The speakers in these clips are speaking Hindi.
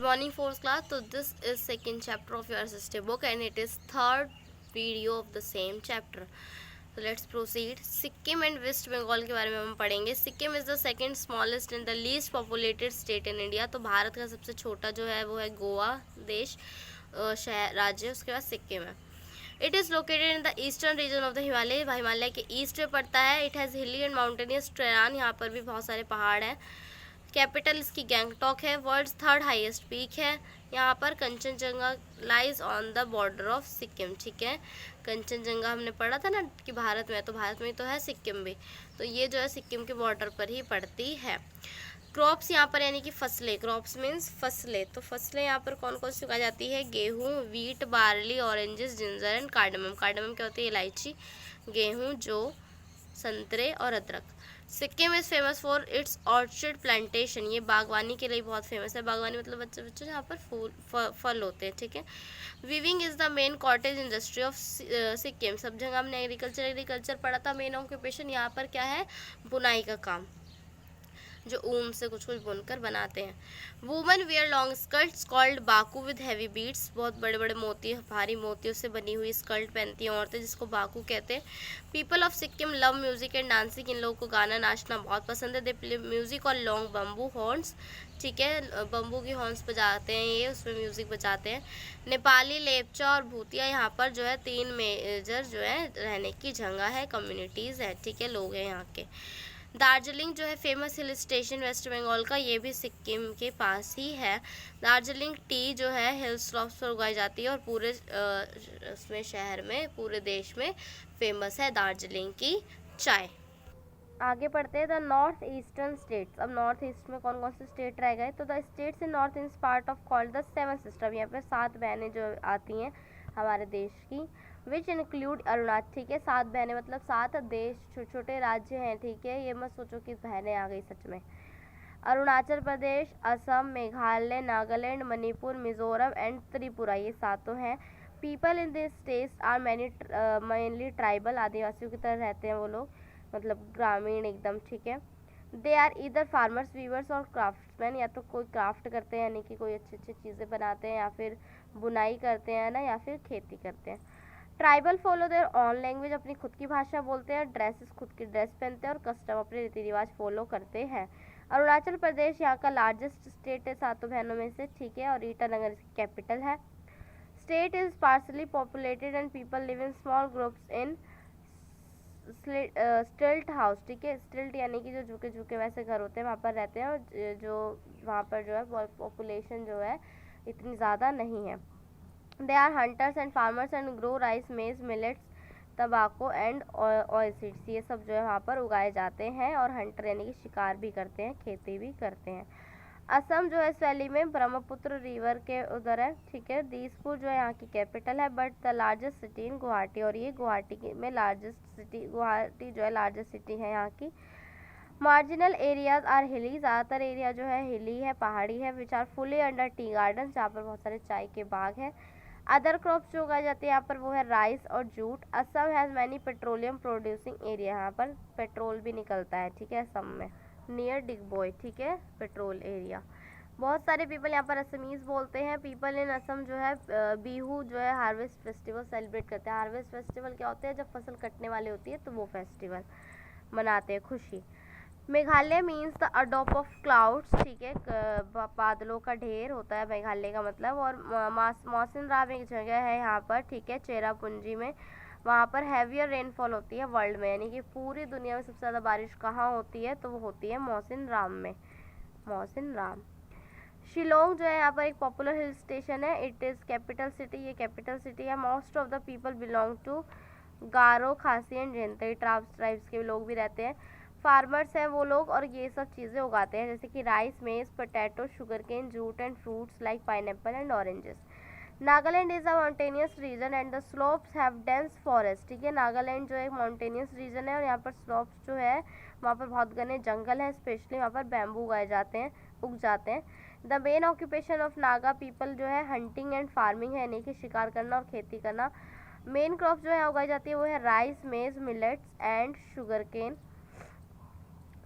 Good morning, fourth class. So this is second chapter of your sister book, and it is third video of the same chapter. So let's proceed. Sikkim and West Bengal के बारे में हम पढ़ेंगे. Sikkim is the second smallest and the least populated state in India. तो भारत का सबसे छोटा जो है वो है गोवा देश शहर राज्य. उसके बाद सिक्किम है. It is located in the eastern region of the Himalaya. Himalaya के ईस्ट में पड़ता है. इट हैज़ हिली एंड माउंटेनियस टेरेन. यहाँ पर भी बहुत सारे पहाड़ हैं. कैपिटल इसकी गैंगटॉक है. वर्ल्ड्स थर्ड हाईएस्ट पीक है. यहाँ पर Kanchenjunga lies on the border of Sikkim. ठीक है, कंचनजंगा हमने पढ़ा था ना कि भारत में, तो भारत में तो है सिक्किम भी, तो ये जो है सिक्किम के बॉर्डर पर ही पड़ती है. क्रॉप्स यहाँ पर यानी कि फसलें, क्रॉप्स मीन्स फसलें, तो फसलें यहाँ पर कौन कौन सी उगाई जाती है? गेहूँ, wheat, barley, oranges, ginger and cardamom. Cardamom क्या होती है? इलायची. गेहूँ, जौ, संतरे और अदरक. Sikkim is famous for its orchid plantation. ये बागवानी के लिए बहुत फेमस है. बागवानी मतलब बच्चे बच्चे जहाँ पर फूल फल होते हैं. ठीक है. Weaving is the main cottage industry of Sikkim. सब जगह हमने एग्रीकल्चर पढ़ा था. मेन ऑक्यूपेशन यहाँ पर क्या है? बुनाई का काम, जो ऊन से कुछ कुछ बुनकर बनाते हैं. Women wear long skirts called bakhu with heavy beads. बहुत बड़े बड़े मोती, भारी मोतियों से बनी हुई स्कर्ट पहनती हैं औरतें, जिसको बाकू कहते हैं. People of Sikkim love music and dancing. इन लोगों को गाना नाचना बहुत पसंद है. दे प्ले म्यूजिक और लॉन्ग बम्बू हॉर्न्स. ठीक है, बम्बू की हॉर्न्स बजाते हैं ये, उसमें म्यूजिक बजाते हैं. नेपाली, लेपचा और भूतिया यहाँ पर जो है 3 मेजर जो है रहने की जगह है, कम्युनिटीज़ है. ठीक है, लोग हैं यहाँ के. दार्जिलिंग जो है famous hill station West Bengal का, ये भी सिक्किम के पास ही है. दार्जिलिंग टी जो है हिल स्लॉप्स पर उगाई जाती है और पूरे उसमें शहर में, पूरे देश में फेमस है दार्जिलिंग की चाय. आगे पढ़ते हैं. The north eastern states. अब नॉर्थ ईस्ट में कौन कौन से स्टेट रह गए? तो the states in north east part of called the seven sister. यहाँ पर 7 बहनें जो आती हैं हमारे देश की. Which include Arunachal. ठीक है, 7 बहनें मतलब 7 देश, छोटे छोटे राज्य हैं. ठीक है, ये मत सोचो कि बहनें आ गई सच में. अरुणाचल प्रदेश, असम, मेघालय, नागालैंड, मणिपुर, मिजोरम एंड त्रिपुरा, ये 7 हैं. People in these states are mainly tribal. आदिवासियों की तरह रहते हैं वो लोग, मतलब ग्रामीण एकदम. ठीक है. They are either farmers, weavers और क्राफ्ट्समैन. या तो कोई क्राफ्ट करते हैं यानी कि कोई अच्छी अच्छी चीज़ें बनाते हैं, या फिर बुनाई करते हैं ना, या फिर खेती करते हैं. Tribal follow their own language. अपनी खुद की भाषा बोलते हैं. ड्रेसेस, खुद की ड्रेस पहनते हैं और कस्टम, अपने रीति रिवाज फॉलो करते हैं. अरुणाचल प्रदेश यहाँ का लार्जेस्ट स्टेट है 7 बहनों में से. ठीक है, और ईटानगर इसकी कैपिटल है. State is sparsely populated and people live in small groups in stilt house. ठीक है, स्टिल्ट यानी कि जो झुके झुके वैसे घर होते हैं, वहाँ पर रहते हैं. और जो वहाँ पर जो है पॉपुलेशन जो है इतनी ज़्यादा नहीं है. They are hunters and farmers and grow rice, maize, millets, tobacco and oil seeds. ये सब जो है वहाँ पर उगाए जाते हैं. और हंटर यानी कि शिकार भी करते हैं, खेती भी करते हैं. असम जो है इस वैली में ब्रह्मपुत्र रिवर के उधर है. ठीक है. दिसपुर जो है यहाँ की कैपिटल है. But the largest city in Guwahati. और ये गुवाहाटी में लार्जेस्ट सिटी, गुवाहाटी जो है लार्जेस्ट सिटी है यहाँ की. मार्जिनल एरियाज आर हिली. ज़्यादातर एरिया जो है हिली है, पहाड़ी है. Which are fully under tea garden, जहाँ पर बहुत सारे चाय के बाग हैं. अदर क्रॉप्स जो उगाई जाती है यहाँ पर वो है राइस और jute. Assam has many petroleum producing area. यहाँ पर पेट्रोल भी निकलता है. ठीक है, असम में नियर डिगबोई. ठीक है, पेट्रोल एरिया. बहुत सारे पीपल यहाँ पर असमीज़ बोलते हैं. पीपल इन असम जो है बिहू जो है हार्वेस्ट फेस्टिवल सेलिब्रेट करते हैं. हार्वेस्ट फेस्टिवल क्या होते हैं? जब फसल कटने वाली होती है तो वो फेस्टिवल मनाते हैं, खुशी. Meghalaya means the Adobe of clouds. ठीक है, बादलों का ढेर होता है मेघालय का मतलब. और मौसिन राम एक जगह है यहाँ पर. ठीक है, चेरापूंजी में. वहाँ पर हैवियर रेनफॉल होती है वर्ल्ड में, यानी कि पूरी दुनिया में सबसे ज़्यादा बारिश कहाँ होती है? तो वो होती है मौसिन राम में. मौसिन राम. शिलोंग जो है यहाँ पर एक पॉपुलर हिल स्टेशन है. It is capital city. ये कैपिटल सिटी है. Most of the people belong to Garo, Khasi and जेंतई tribes के लोग भी रहते हैं. फार्मर्स हैं वो लोग, और ये सब चीज़ें उगाते हैं जैसे कि rice, maize, potato, sugar cane, jute and fruits like pineapple and oranges. Nagaland is a mountainous region and the slopes have dense forest. ठीक है, नागालैंड जो एक माउंटेनियस रीजन है और यहाँ पर स्लोप्स जो है वहाँ पर बहुत घने जंगल है. स्पेशली वहाँ पर बैम्बू उग जाते हैं. The main occupation of Naga people जो है हंटिंग एंड फार्मिंग है, यानी कि शिकार करना और खेती करना. मेन क्रॉप जो है उगाई जाती है वो है rice, maize, millets and sugar cane.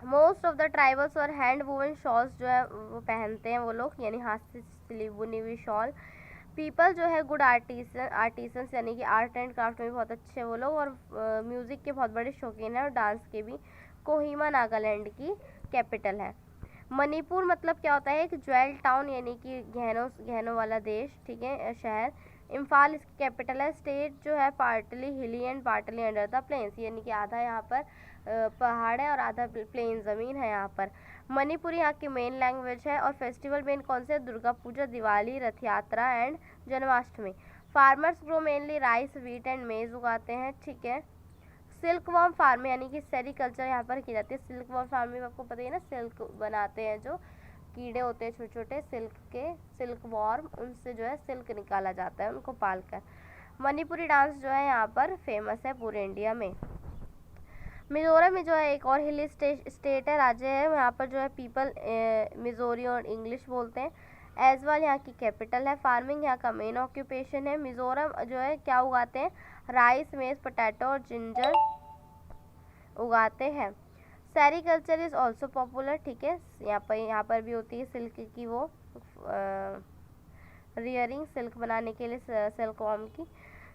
Most of the tribals और हैंड वूवन शॉल्स जो है वो पहनते हैं वो लोग, यानी हाथ से सिली बुनी हुई शॉल। पीपल जो है गुड आर्टिसंस यानी कि आर्ट एंड क्राफ्ट में भी बहुत अच्छे हैं वो लोग, और म्यूज़िक के बहुत बड़े शौकीन हैं, और डांस के भी। कोहिमा नागालैंड की कैपिटल है। मणिपुर मतलब क्या होता है, एक ज्वेल टाउन यानी कि गहनों वाला देश, ठीक है, शहर। इम्फाल इसकी कैपिटल है। स्टेट जो है partly hilly and partly under the plains, यानी कि आधा यहाँ पर पहाड़ है और आधा प्लेन ज़मीन है यहाँ पर। मणिपुरी यहाँ की मेन लैंग्वेज है। और फेस्टिवल मेन कौन से, दुर्गा पूजा, दिवाली, रथ यात्रा and Janmashtami. Farmers grow mainly rice, wheat and मेज उगाते हैं, ठीक है। सिल्क वर्म फार्मिंग यानी कि सेरीकल्चर यहाँ पर की जाती है। सिल्क वर्म फार्मिंग आपको पता ही है ना, सिल्क बनाते हैं, जो कीड़े होते हैं छोटे छोटे सिल्क वर्म, उनसे जो है सिल्क निकाला जाता है उनको पालकर। मणिपुरी डांस जो है यहाँ पर फेमस है पूरे इंडिया में। मिजोरम में जो है एक और हिली स्टेट है, राज्य है, यहाँ पर जो है पीपल मिजोरी और इंग्लिश बोलते हैं। एजवाल यहाँ की कैपिटल है। फार्मिंग यहाँ का मेन ऑक्यूपेशन है। मिजोरम जो है क्या उगाते हैं, राइस, मेज, पोटैटो और जिंजर उगाते हैं। सेरीकल्चर इज़ ऑल्सो पॉपुलर, ठीक है। यहाँ पर भी होती है सिल्क की वो रियरिंग, सिल्क बनाने के लिए सिल्क वॉर्म की।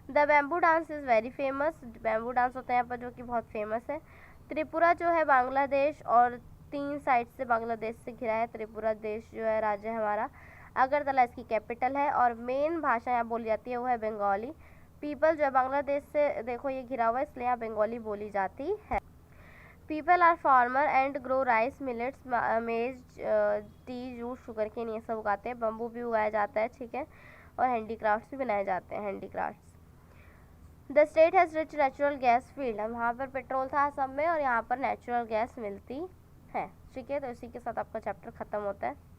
The bamboo dance is very famous. Bamboo dance होता है यहाँ पर जो कि बहुत फेमस है। त्रिपुरा जो है बांग्लादेश और 3 साइड से बांग्लादेश से घिरा है। त्रिपुरा देश जो है राज्य हमारा। अगरतला इसकी कैपिटल है। और मेन भाषा यहाँ बोली जाती है वो है बंगाली। पीपल जो है बांग्लादेश से देखो ये घिरा हुआ है, इसलिए यहाँ बंगाली बोली जाती है। People are farmer and grow rice, millets, maize, tea, jute, sugar cane, ये सब उगाते हैं। बम्बू भी उगाया जाता है, ठीक है। और हैंडीक्राफ्ट्स भी बनाए जाते हैं, handicrafts. The state has rich natural gas field. अब वहाँ पर पेट्रोल था सब में, और यहाँ पर नेचुरल गैस मिलती है, ठीक है। तो इसी के साथ आपका चैप्टर ख़त्म होता है।